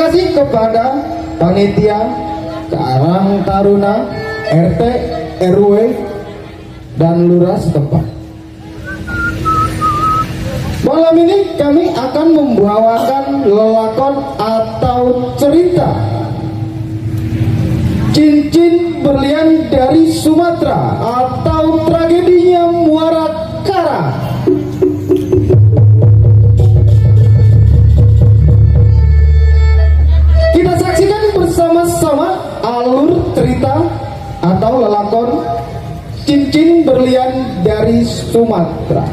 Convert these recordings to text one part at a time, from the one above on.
kasih kepada panitia, Karang Taruna, RT, RW, dan lurah setempat. Malam ini kami akan membawakan lelakon atau cerita Cincin Berlian dari Sumatera atau tragedinya Muara Karang. Kita saksikan bersama-sama alur cerita atau lelakon Cincin Berlian dari Sumatera.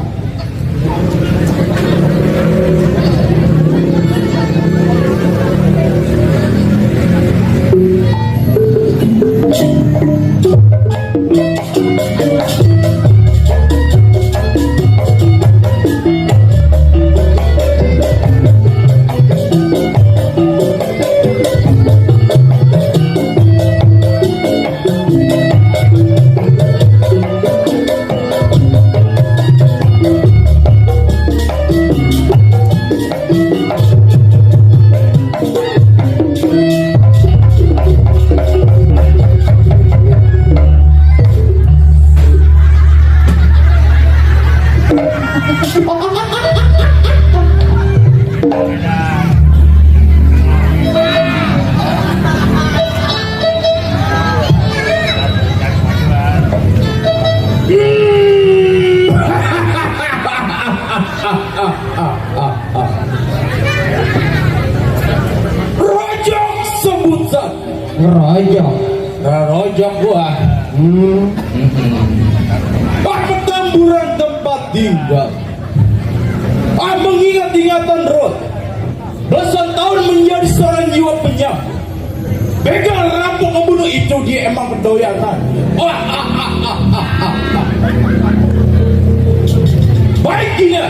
Rojok sebutan. Rojok gua. Pertempuran tempat tinggal. Mengingat-ingatan Rod. Belasan tahun menjadi seorang jiwa penyam. Begal, rampok, membunuh itu dia emang kedoyanan. Baik Gina,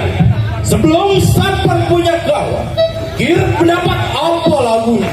sebelum sampan punya kawan, kira pendapat apa lagunya?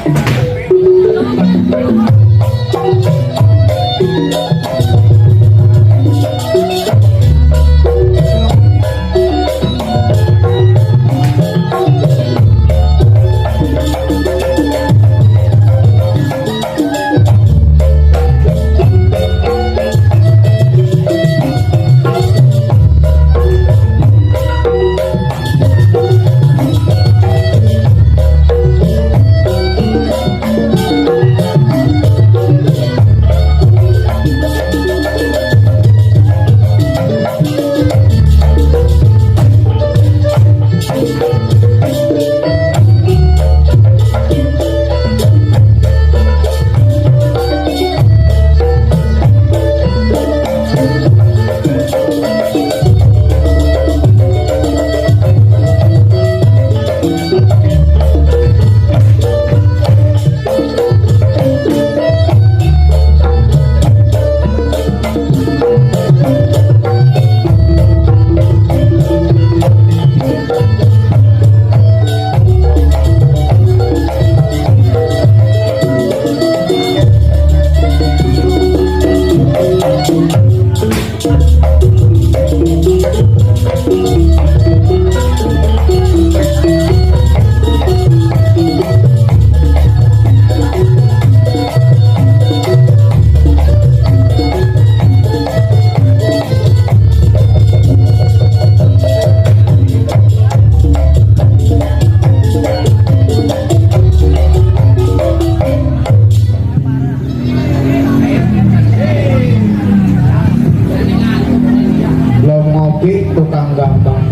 Tukang gampang.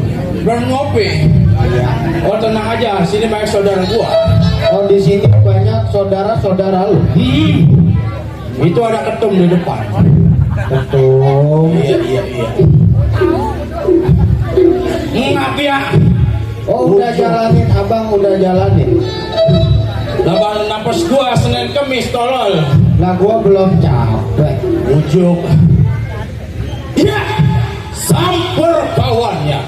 Belum ngopi. Oh tenang aja, sini banyak saudara gua. Oh di sini banyak saudara-saudara lu. Itu ada ketum di depan. Ketum. Iya. Ngapi ya. Oh udah jalanin abang, udah jalanin. Laban napas gua Senin Kemis tolol. Lah gua belum capek. Ujuk. Iya. Samper kawannya.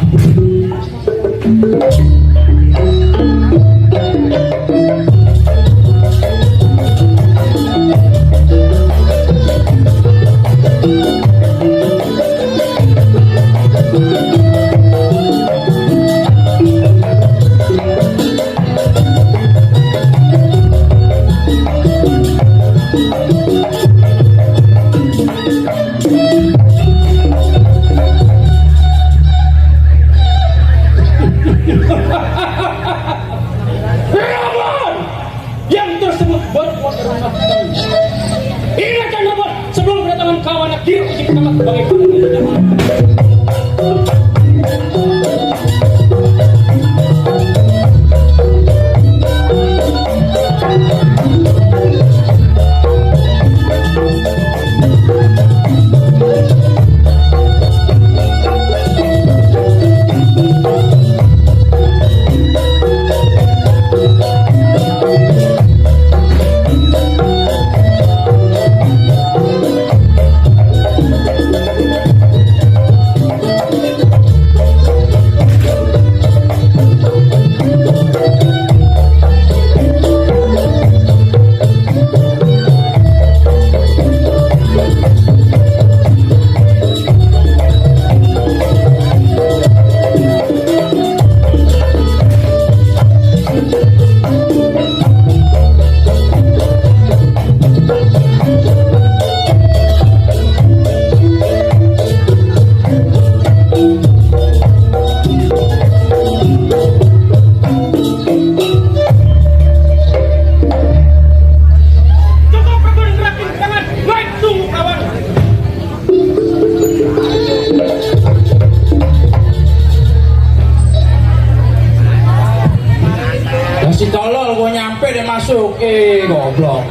Si tolol gua nyampe dia masuk, goblok.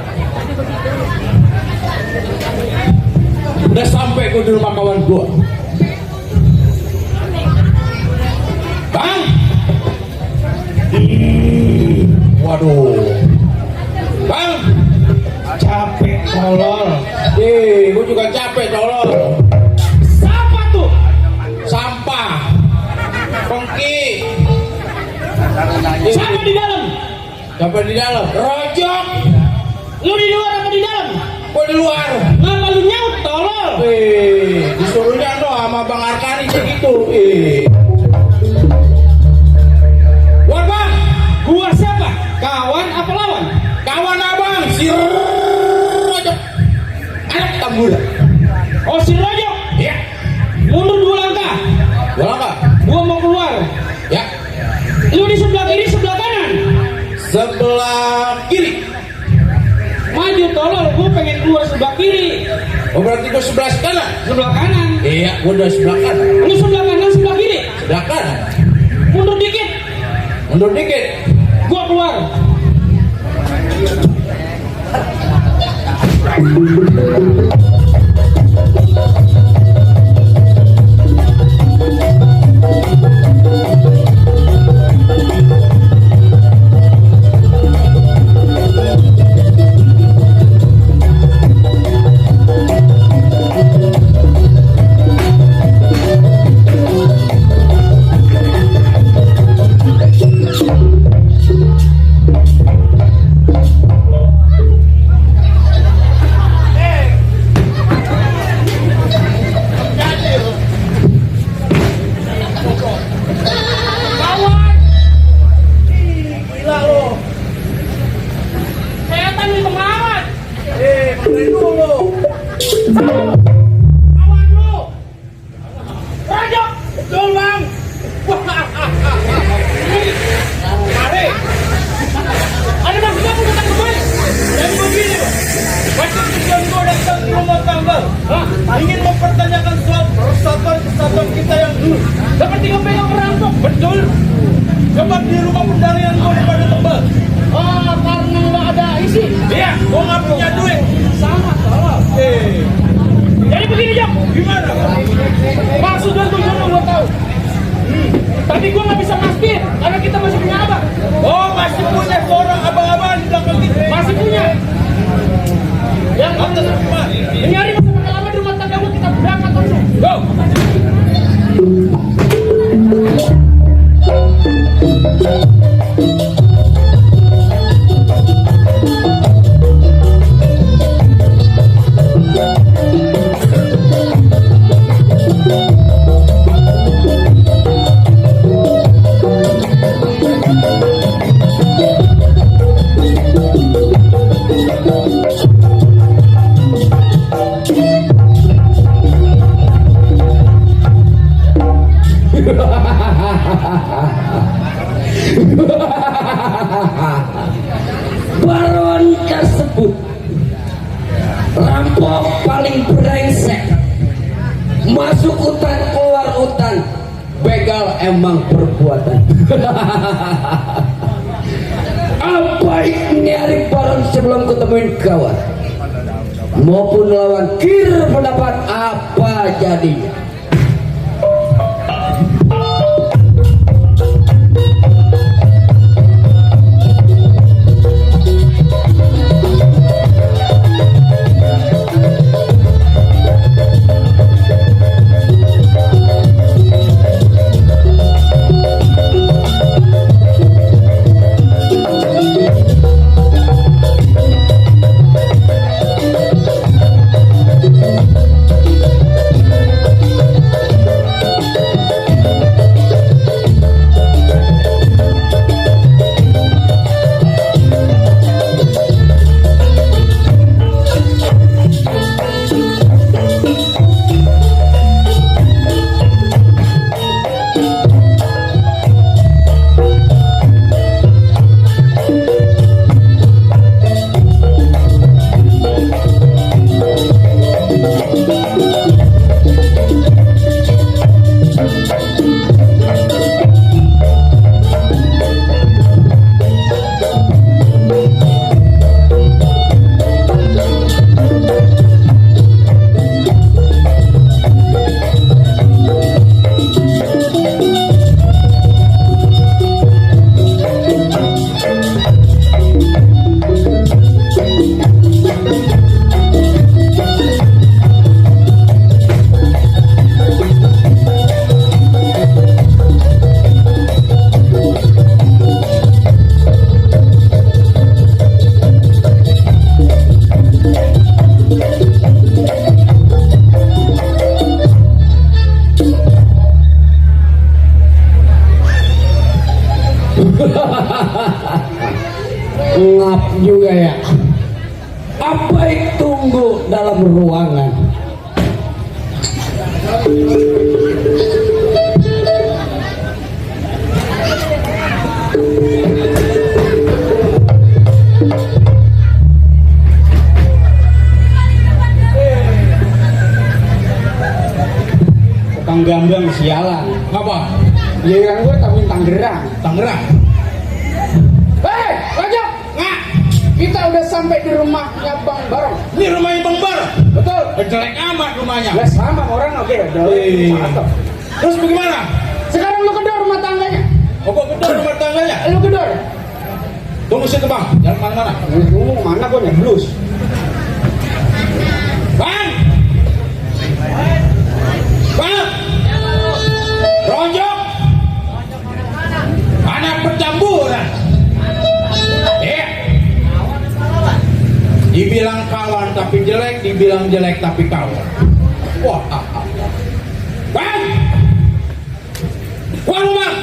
Udah sampai gua di rumah kawan gua. Bang, waduh, bang, Capek tolol. gua juga capek tolol. Siapa tuh? Sampah, pengki. Siapa di dalam? Siapa di dalam? Rojok. Lu di luar apa di dalam? Gua di luar. Ngapa lu nyaut tolol? Disuruhnya no sama Bang Arkani kayak gitu. Luar bang, Gua siapa? Kawan apa lawan? kawan abang si Rojok, anak tambur. Oh si Rojok. Iya, Mundur 2 langkah. bola nggak? Gua mau keluar. Ya, Lu di sebelah kiri, sebelah kanan. sebelah kiri. Maju tolol, gua pengen keluar sebelah kiri. Oh berarti gua sebelah kanan. Sebelah kanan. Iya, gua udah sebelah kanan. Lu sebelah kanan, sebelah kiri. Sebelah kanan. Mundur dikit. Mundur dikit. Gua keluar. Apa nyari barang sebelum ketemuin kawan maupun lawan kir pendapat apa jadinya. Ngap juga ya. Apa itu tunggu dalam ruangan? Tukang gambang sialan. Ngapa? Ya kan gue tamuin Tangerang. Tangerang. Hei, Raja! Nggak! Kita udah sampai di rumahnya Bang Barong. Ini rumahnya Bang Bar. Betul. Jelek amat rumahnya. Lah sama orang oke. Cakep. Terus bagaimana? Sekarang lu kedor rumah tangganya. Oh, kok gedor rumah tangganya? Lu kedor. Tunggu situ Bang. Jangan mana-mana. Lu mana gue nyeblus. Bang! Bang! Ronjok! Anak percampuran. Dibilang kawan tapi jelek, dibilang jelek tapi kawan. Wah, Bang! Wah, lu Bang!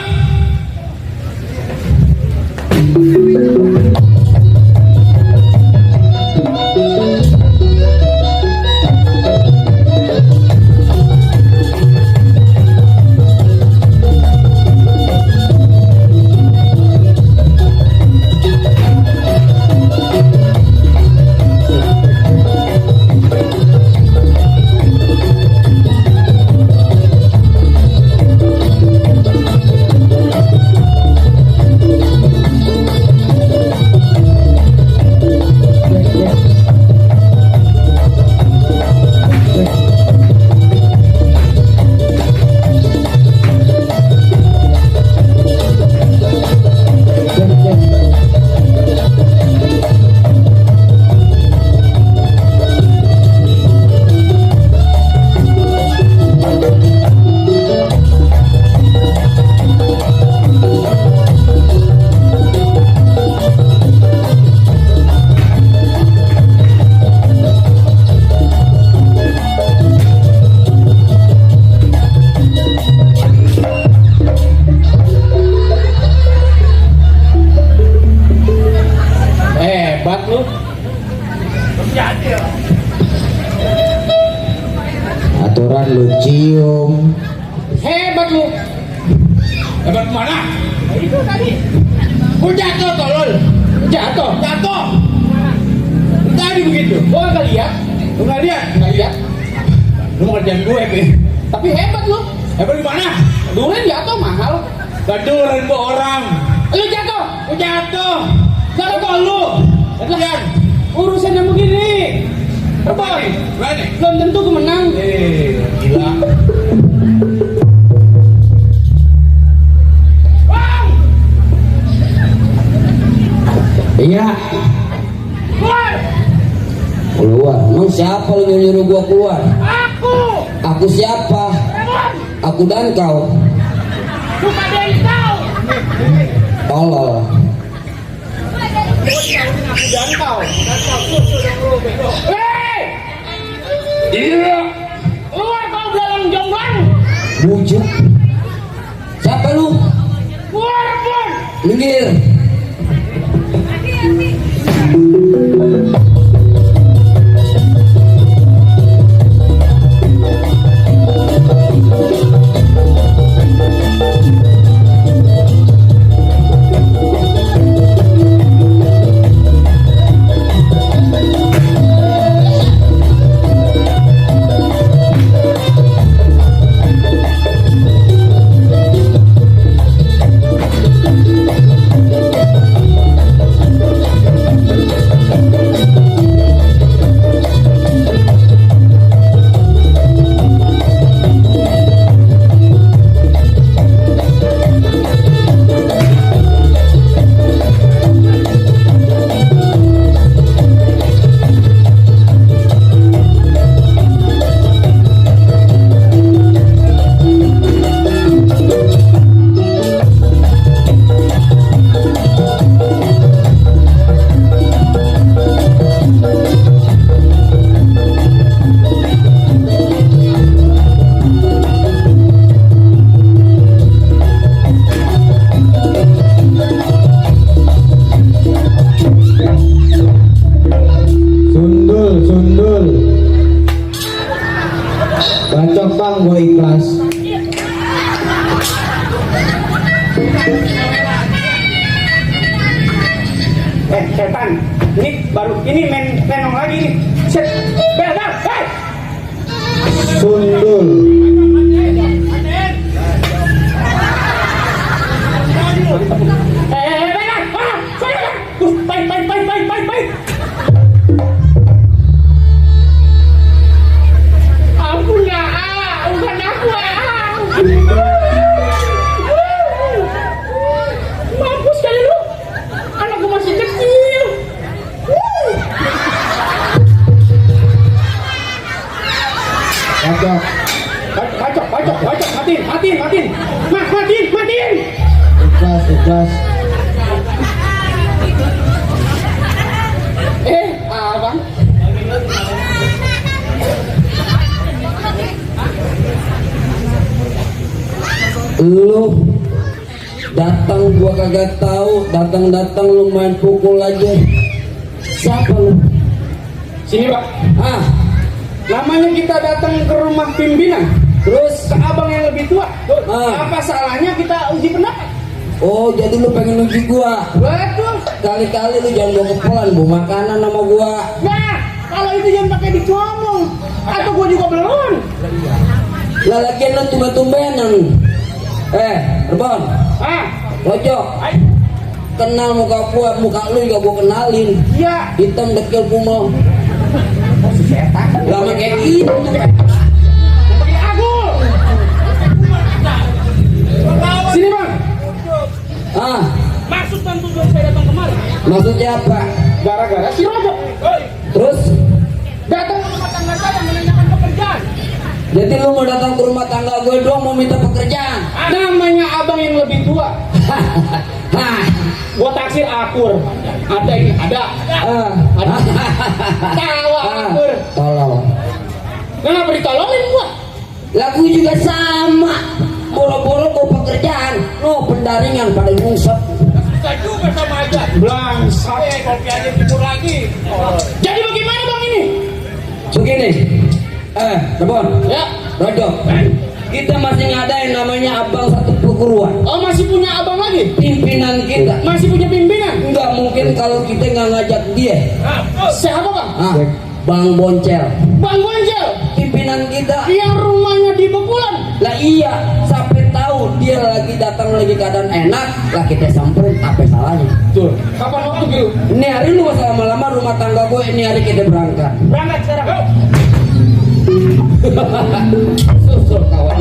Aturan lu cium. Hebat lu. Hebat mana? Itu tadi. Gua jatuh tolol. Jatuh. Jatuh. Tadi begitu. Gua nggak lihat. Lu nggak lihat? Nggak lihat. Lu mau kerjaan gue, Pi. Tapi hebat lu. Hebat di mana? Dulu jatuh mahal. Gaduran ke orang. Lu jatuh. Jatuh. Jatuh kok lu. Lihat. Urusannya begini. Apa? Berani. Belum tentu ku menang. Gila. Bang! Iya. Keluar! Keluar. Emang siapa lu nyuruh gua keluar? Aku! Aku siapa? Emang! Aku dan kau. Bukan dari kau! Tolol. Dan kau! Hei! Iya. Keluar kau dalam jomblang! Bujang. Siapa lu? Keluar pun! Minggir. Sundul. Bacok bang, gue ikhlas. Setan, ini menong lagi nih. Set, bel, hei! Sundul. Benar, sana. Baik. Ampun ya, bukan aku. Mampus kali lu, anakku masih kecil. Bacok, matiin. Matiin. Ikhlas. Abang. Lu datang gua kagak tahu, datang lu main pukul aja. Siapa lu? Sini Pak. Namanya kita datang ke rumah pimpinan, Terus ke abang yang lebih tua. Apa salahnya kita uji pendapat? Oh, jadi lu pengen uji gua? Betul. Kali-kali lu jangan bawa kepelan, bawa makanan sama gua. Nah, kalau itu jangan pakai dicomong. Atau gua juga belum. Lah lagian lu tumben-tumbenan. Rebon, Lojok, kenal muka gua, muka lu juga gua kenalin. Iya. Hitam dekil kumo. Setan. Lama kayak gitu. Pakai aku. Sini Bang. Maksud dan tujuan saya datang kemari. Maksudnya apa? Gara-gara si Robo. Terus? Datang ke rumah tangga saya menanyakan pekerjaan. Jadi lu mau datang ke rumah tangga gue doang mau minta pekerjaan? Namanya abang yang lebih tua. Gua taksir akur. Ada ini, ada. Tawa akur. Tolong. Kenapa ditolongin gua? Lagu juga sama. Boro-boro gue pekerjaan. No, pendaringan pada ngusap. Saya juga sama aja. Blangsat. Kopi aja timur lagi. Jadi bagaimana bang ini? Begini. Rebon. Ya. Rojo. Kita masih ngadain namanya abang satu perguruan. Oh masih punya abang lagi? Pimpinan kita. Masih punya pimpinan? Nggak mungkin kalau kita nggak ngajak dia. Siapa bang? Bang Boncel. Bang Boncel. Pimpinan kita. Yang rumahnya di Bekulan. Lah iya, sampai tahu tahu dia lagi datang lagi keadaan enak, lah kita samperin, apa salahnya? Betul. Kapan waktu gitu? Ini hari lu masa lama-lama rumah tangga gue, ini hari kita berangkat. Berangkat sekarang. Yuk. Susul kawan.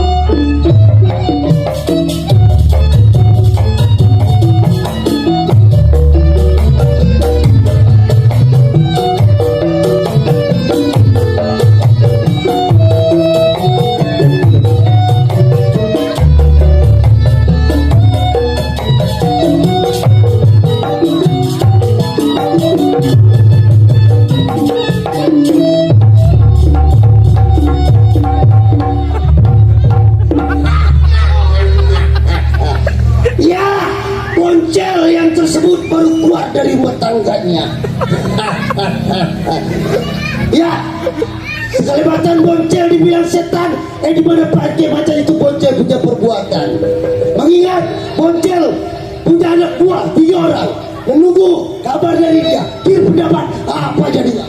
Baru keluar dari rumah tangganya. Ya, sekalibatan Boncel dibilang setan, di mana pakai macam itu Boncel punya perbuatan. Mengingat Boncel punya anak buah 3 orang, menunggu kabar dari dia. Kira pendapat apa jadinya?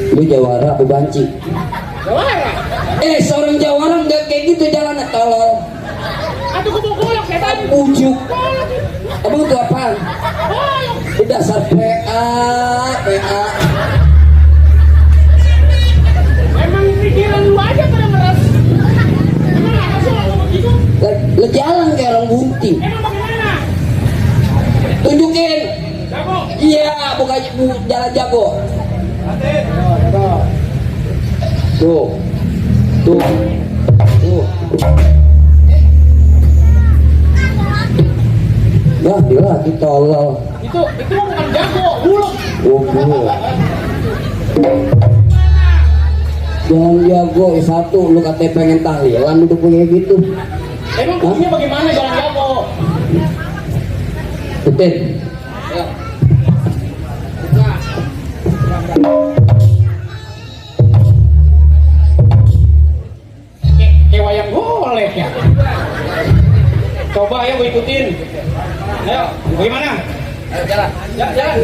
Lu jawara apa banci? Jawara. Seorang jawara nggak kayak gitu jalan tolong. Aduh gue mau golok setan. Ujuk. Abang itu apaan? Itu dasar PA. Emang pikiran lu aja pada meres. Emang apa sih kalau begitu? Lu jalan kayak orang bunting. Emang bagaimana? Tunjukin. Jago. Iya, bukan jalan jago. Tuh. Nah, dia lagi tolol. Itu bukan jago, buluk. Jangan jago, satu lu katanya pengen tahlilan udah punya gitu. Emang fungsinya bagaimana jalan jago? Betul. Ya. Kayak wayang golek ya. Coba ya gue ikutin. Ayo, bagaimana? Ayo jalan. Jalan.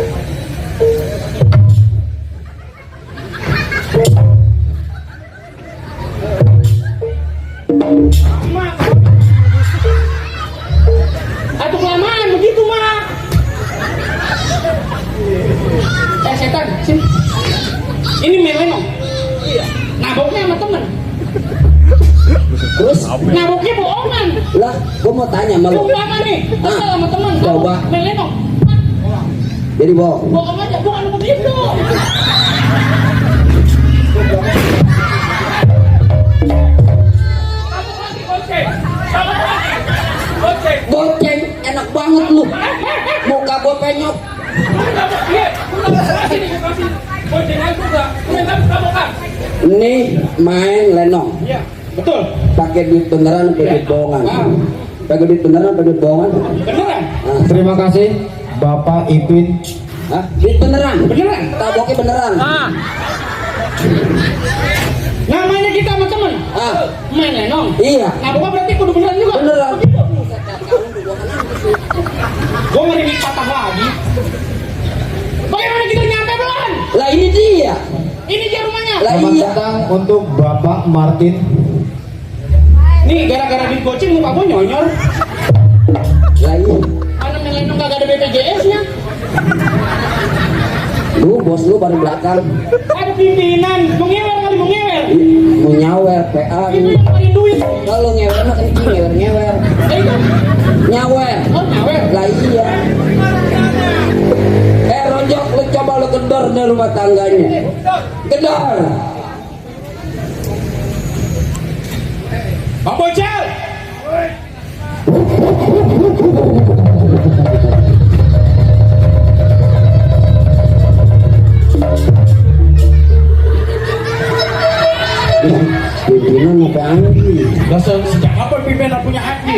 Mak. Atuh kelamaan begitu, Mak. Setan, sini. Ini melenong. Iya. Naboknya sama temen. Terus Naboknya bohongan. lah, gua mau tanya sama lu. Umpama nih, kesel sama temen. Coba. Melenong. Jadi bohong. Bohong aja, bukan begitu. Goceng, enak banget lu. Muka gua penyok. Nih main lenong. Iya, betul. Pakai duit beneran, pakai duit bohongan. Pakai duit beneran, pakai duit bohongan. Beneran? Ah, Terima kasih Bapak Ipin. hah? Duit beneran. Beneran? Taboknya beneran. Namanya kita sama temen. Ah, Main lenong. iya. Naboknya berarti kudu beneran juga. Beneran. Gue ngeri patah lagi. Bagaimana kita nyampe belum? Lah ini dia. Ini dia rumahnya. Lah Selamat iya. datang untuk Bapak Martin. Nih gara-gara digoceng muka gue nyonyor. Lah iya. Mana melenong kagak ada BPJS-nya. Lu bos lu baru belakang. Ada pimpinan. Mau ngewer kali mau ngewer. Mau nyawer PA. Itu yang paling duit. Kalau ngewer mah kan ngewer. Itu. Nyawer. Oh ngewer. Lah iya. Ronjok, lu coba lu gedor dari rumah tangganya. Gedor. Bang Bocel. Pimpinan apa anggi? Dasar sejak kapan pimpinan punya hati?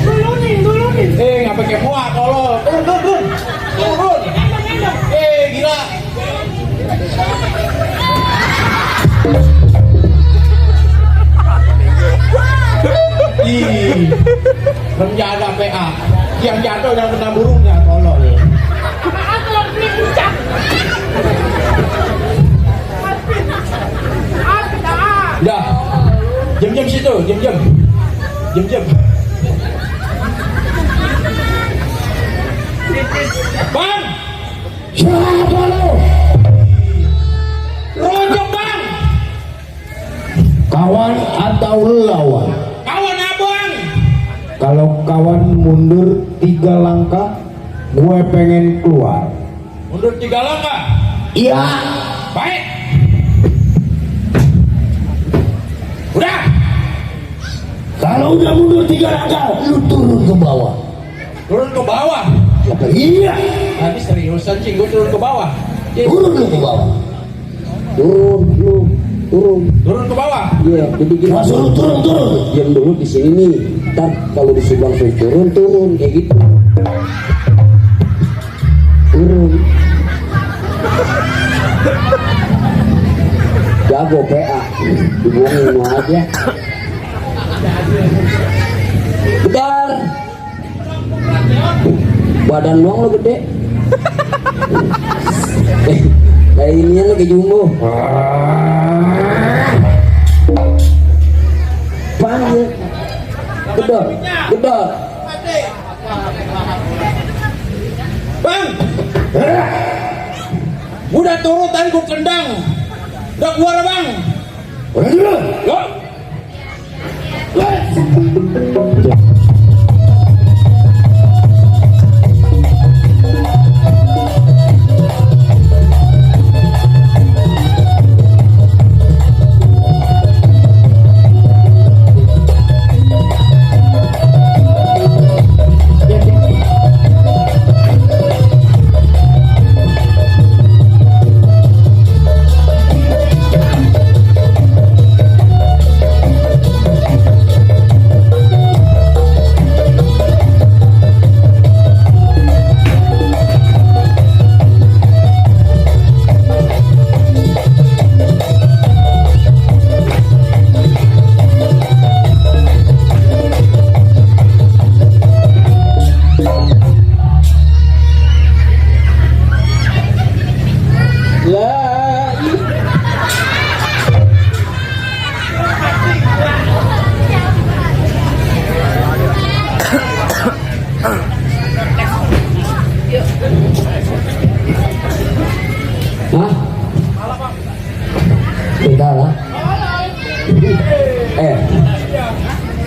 Dulunin. Ngapa kayak muak kalau turun. Gila. Ih, menjaga PA. Yang jatuh yang kena burungnya tolol. Dah. Jam-jam situ, jam-jam. Bang! Siapa lo? Rojok bang! Kawan atau lawan? Kawan abang! Kalau kawan mundur 3 langkah, gue pengen keluar. Mundur 3 langkah. Iya. Baik. Udah. Kalau udah mundur 3 langkah, lu turun ke bawah. Turun ke bawah. Iya. Nanti seriusan cing, gue turun ke bawah. Turun lu ke bawah. Turun ke bawah. Iya, jadi gini. Masuk lu turun. Diam dulu di sini nih. Ntar kalau di Subang suruh turun kayak gitu. Turun. Jago PA. Dibohongin mau aja. Bentar. Badan doang lo gede. Kayak inian lo kayak jumbo. Panggil. Gedor. Bang! Udah turun tadi gue kendang. Udah keluar bang. Udah dulu. Lo.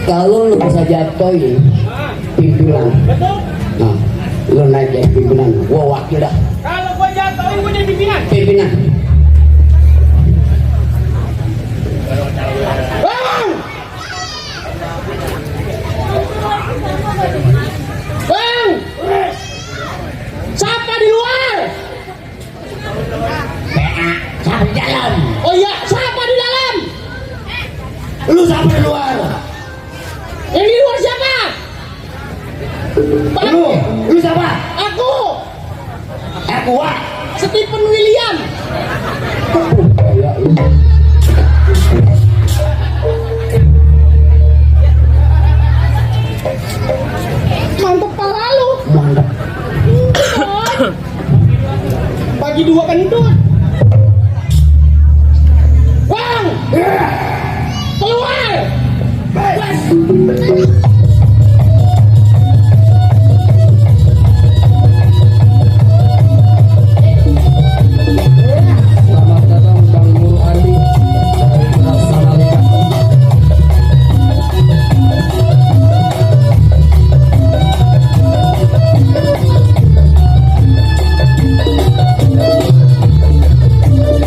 Kalau lu bisa jatuhin pimpinan, nah lu naik jadi pimpinan, gua wakil dah. Kalau gua jatuhin gua jadi pimpinan. Pimpinan. Bang! Bang! Siapa di luar? Siapa di dalam? Oh iya, siapa di dalam? Lu siapa di luar? Yang di luar siapa? Bang, Lu siapa? aku, Wah. Stephen William. Ya, Mantep pala lu. mantap. Bagi dua kentut. Bang! Keluar! Selamat datang Bang Guru Andi dari Rasanalika.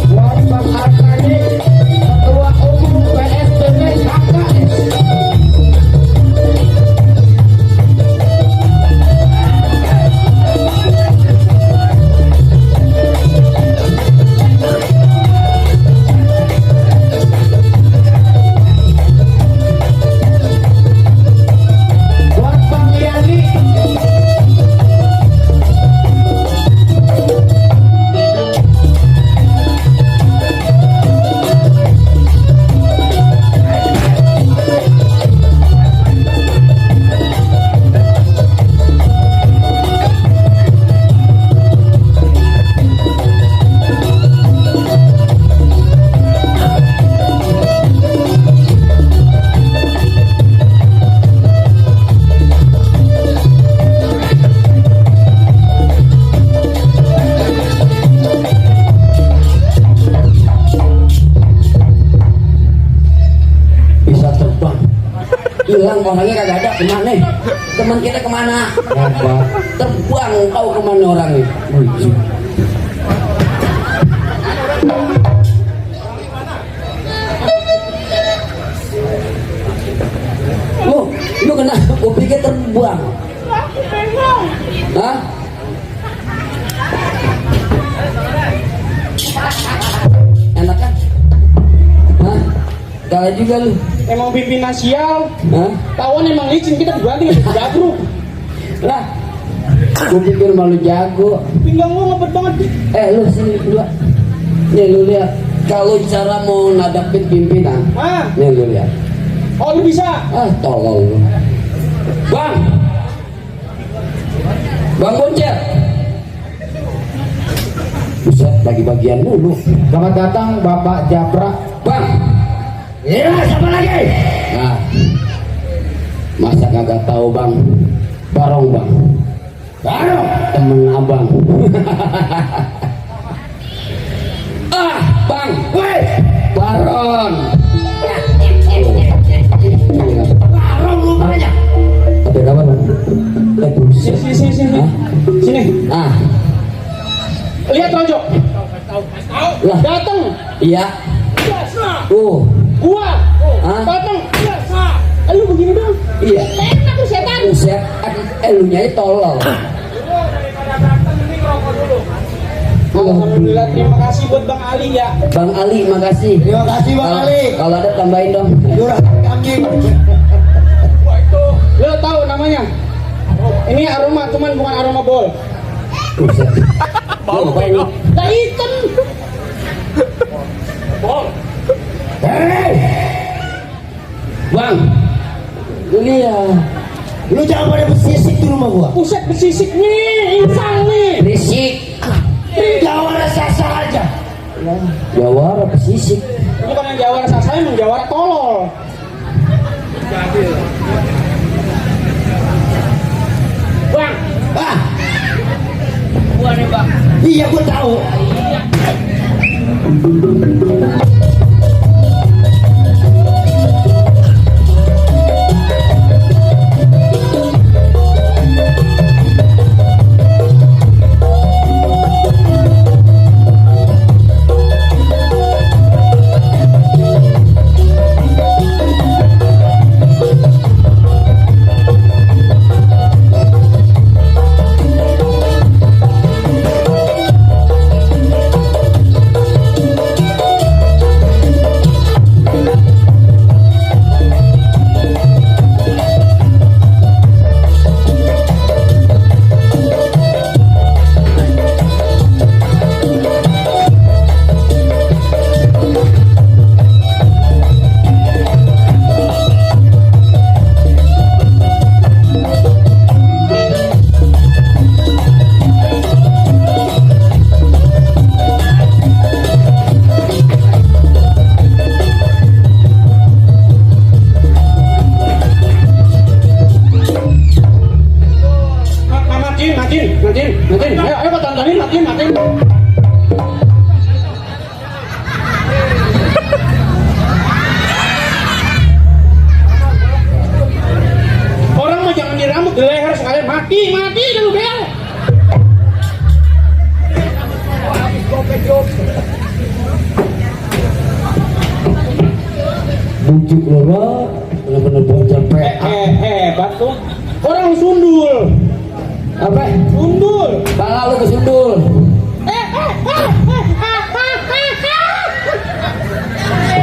Buat Bang Arkadi, Ketua Umum PSBB HKS. Buat Bang Yani, bisa terbang. Hilang orangnya kagak ada, kemana? Teman kita kemana? Terbang, tahu kemana orangnya? Lu kena, gua pikir terbang. Hah? Enak kan? Hah? Kalah juga lu. Emang pimpinan sial. Hah? Tawan emang licin, kita dibanting kita jago. Lah, gua pikir malu jago. Pinggang lu ngebet banget. Lu sini dua. Nih lu lihat. Kalau cara mau ngadapin pimpinan, Ah, nih lu lihat. oh lu bisa. Tolong lu. Bang Boncel. Buset, bagi-bagian dulu. Selamat datang Bapak Japra. Bang. Ya, siapa lagi? Nah, masa kagak tahu Bang? Barong Bang. Baru. Temen abang. Bang. Woi, Baron. barong lu banyak. Ada kabar Bang? Buset. Sini. Hah? Sini. Ah, Lihat Rojo. lah. Datang. Iya. Gua. Hah? Datang. Lu begini dong. Iya. Enak lu setan. Buset, lu nyai tolol. Alhamdulillah, terima kasih buat Bang Ali ya. Bang Ali, makasih. Terima kasih Bang Kalau- Ali. Kalau ada tambahin dong. Jurah kambing. Lo tahu namanya? Ini aroma, cuman bukan aroma bol. Buset. Lu ngapain lu? Lah hitam. Hei, Bang. Ini ya. Lu jangan pada bersisik di rumah gua. Buset bersisik nih, insang nih. Berisik. jawara sasa aja. Jawara pesisik. Bukan yang jawara sasai, yang jawara tolol. Bang, Ah, gua nih bang. iya gua tahu. Wah, bener-bener bocah PA. Hebat tuh. Orang sundul. Apa? Sundul. Bala lu kesundul.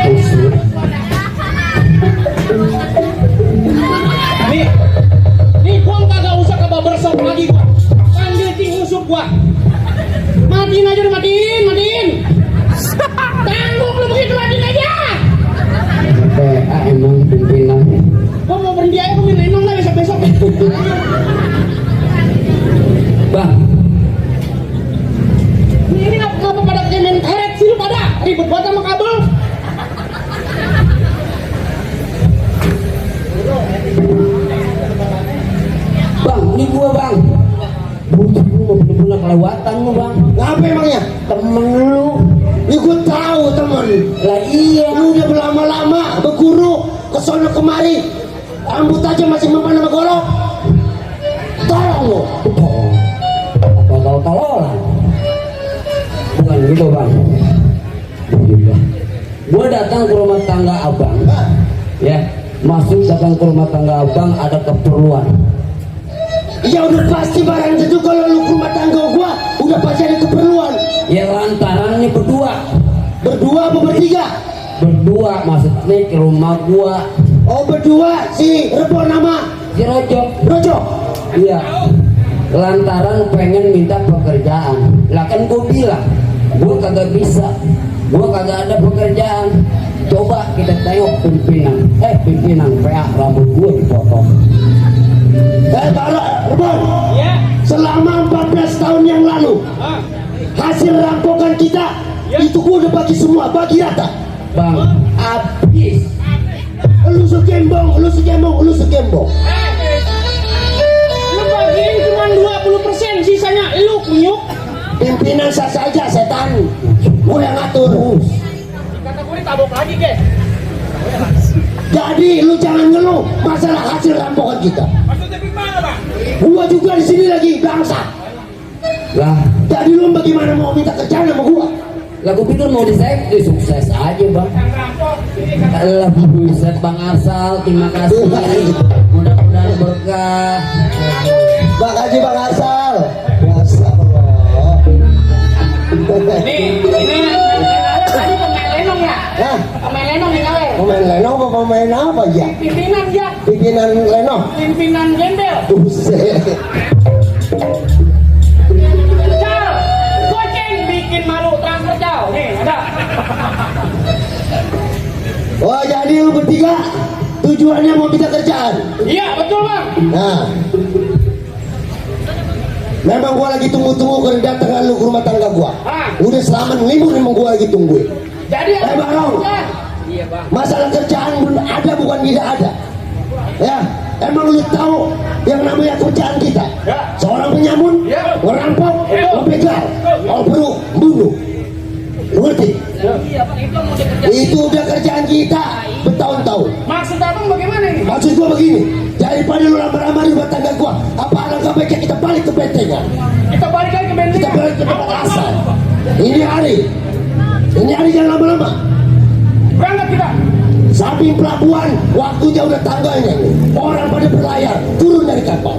Kusut. Nih gua kagak usah ke barbershop lagi gua. Panggil tim usuk gua. Matiin aja udah matiin. Tanggung lu begitu matiin aja. PA emang pimpinan. Gua mau berhenti aja gua minum lah besok. Bang, Ini ngapa pada main karet sih lu pada ribet banget sama kabel. bang, ini gua bang. Bujuk lu bener-bener kelewatan lu bang. Ngapa emangnya? Temen lu. Ini gue tahu teman. Lah iya. Lu udah berlama-lama berguru ke sono kemari. Rambut aja masih mempan sama golok. Tolong lu. Tolol-tololan. Bukan gitu bang. Gua datang ke rumah tangga abang. Ya, masuk datang ke rumah tangga abang ada keperluan. Ya udah pasti barang itu kalau lu ke rumah tangga gua udah pasti ada keperluan. Ya lantaran ini berdua. Berdua apa bertiga? Berdua maksudnya ke rumah gua. Oh berdua si Rebo nama Si Rojo. Rojo. Iya. Lantaran pengen minta pekerjaan. Lah kan gua bilang, gua kagak bisa. Gua kagak ada pekerjaan. Coba kita tengok pimpinan PA rambut gua dipotong. Rebo. Ya. Selama 14 tahun yang lalu hasil rampokan kita itu gua udah bagi semua, bagi rata. Bang, habis. Lu sekembong. Lu bagiin cuma 20%, sisanya lu kunyuk. Pimpinan sah saja setan. Gua yang ngatur. Kata gue ditabok lagi, ke. Jadi lu jangan ngeluh masalah hasil rampokan kita. Maksudnya gimana, Bang? Gua juga di sini lagi bangsa. Lah, Jadi lu bagaimana mau minta kerjaan sama gua? lah gua pikir mau disek, sukses aja bang. Yang rampok, ini kan. Lah buset Bang Arsal, terima kasih. Mudah-mudahan berkah. Makasih Bang Asal. Asal. Ini tadi pemain lenong ya? Hah? Pemain lenong nih kalian. Pemain Leno apa pemain apa ya? Pimpinan ya, Pimpinan Leno. pimpinan gembel. Buset. Cal, goceng bikin malu transfer Cal. Nih ada. Oh jadi lu bertiga tujuannya mau minta kerjaan. Iya betul bang. Nah, memang gua lagi tunggu-tunggu kedatangan lu ke rumah tangga gua. Udah selama libur memang gua lagi tungguin. Jadi Bang Rong, iya bang. masalah kerjaan ada bukan tidak ada. Ya, emang lu tahu yang namanya kerjaan kita? Ya. Seorang penyamun, Ya. ngerampok, Ya. ngebegal, obrol, bunuh. Lu ngerti? Iya bang itu mau dikerjain. Itu udah kerjaan kita bertahun-tahun. Maksud abang bagaimana ini? Maksud gua begini, daripada lu lama-lama di rumah tangga gua, apa alangkah baiknya kita balik ke bentengan? Kita balik lagi ke benteng. Kita balik ke tempat asal. Ini hari jangan lama-lama. Berangkat kita. Samping pelabuhan, waktunya udah tanggalnya nih. Orang pada berlayar, turun dari kapal.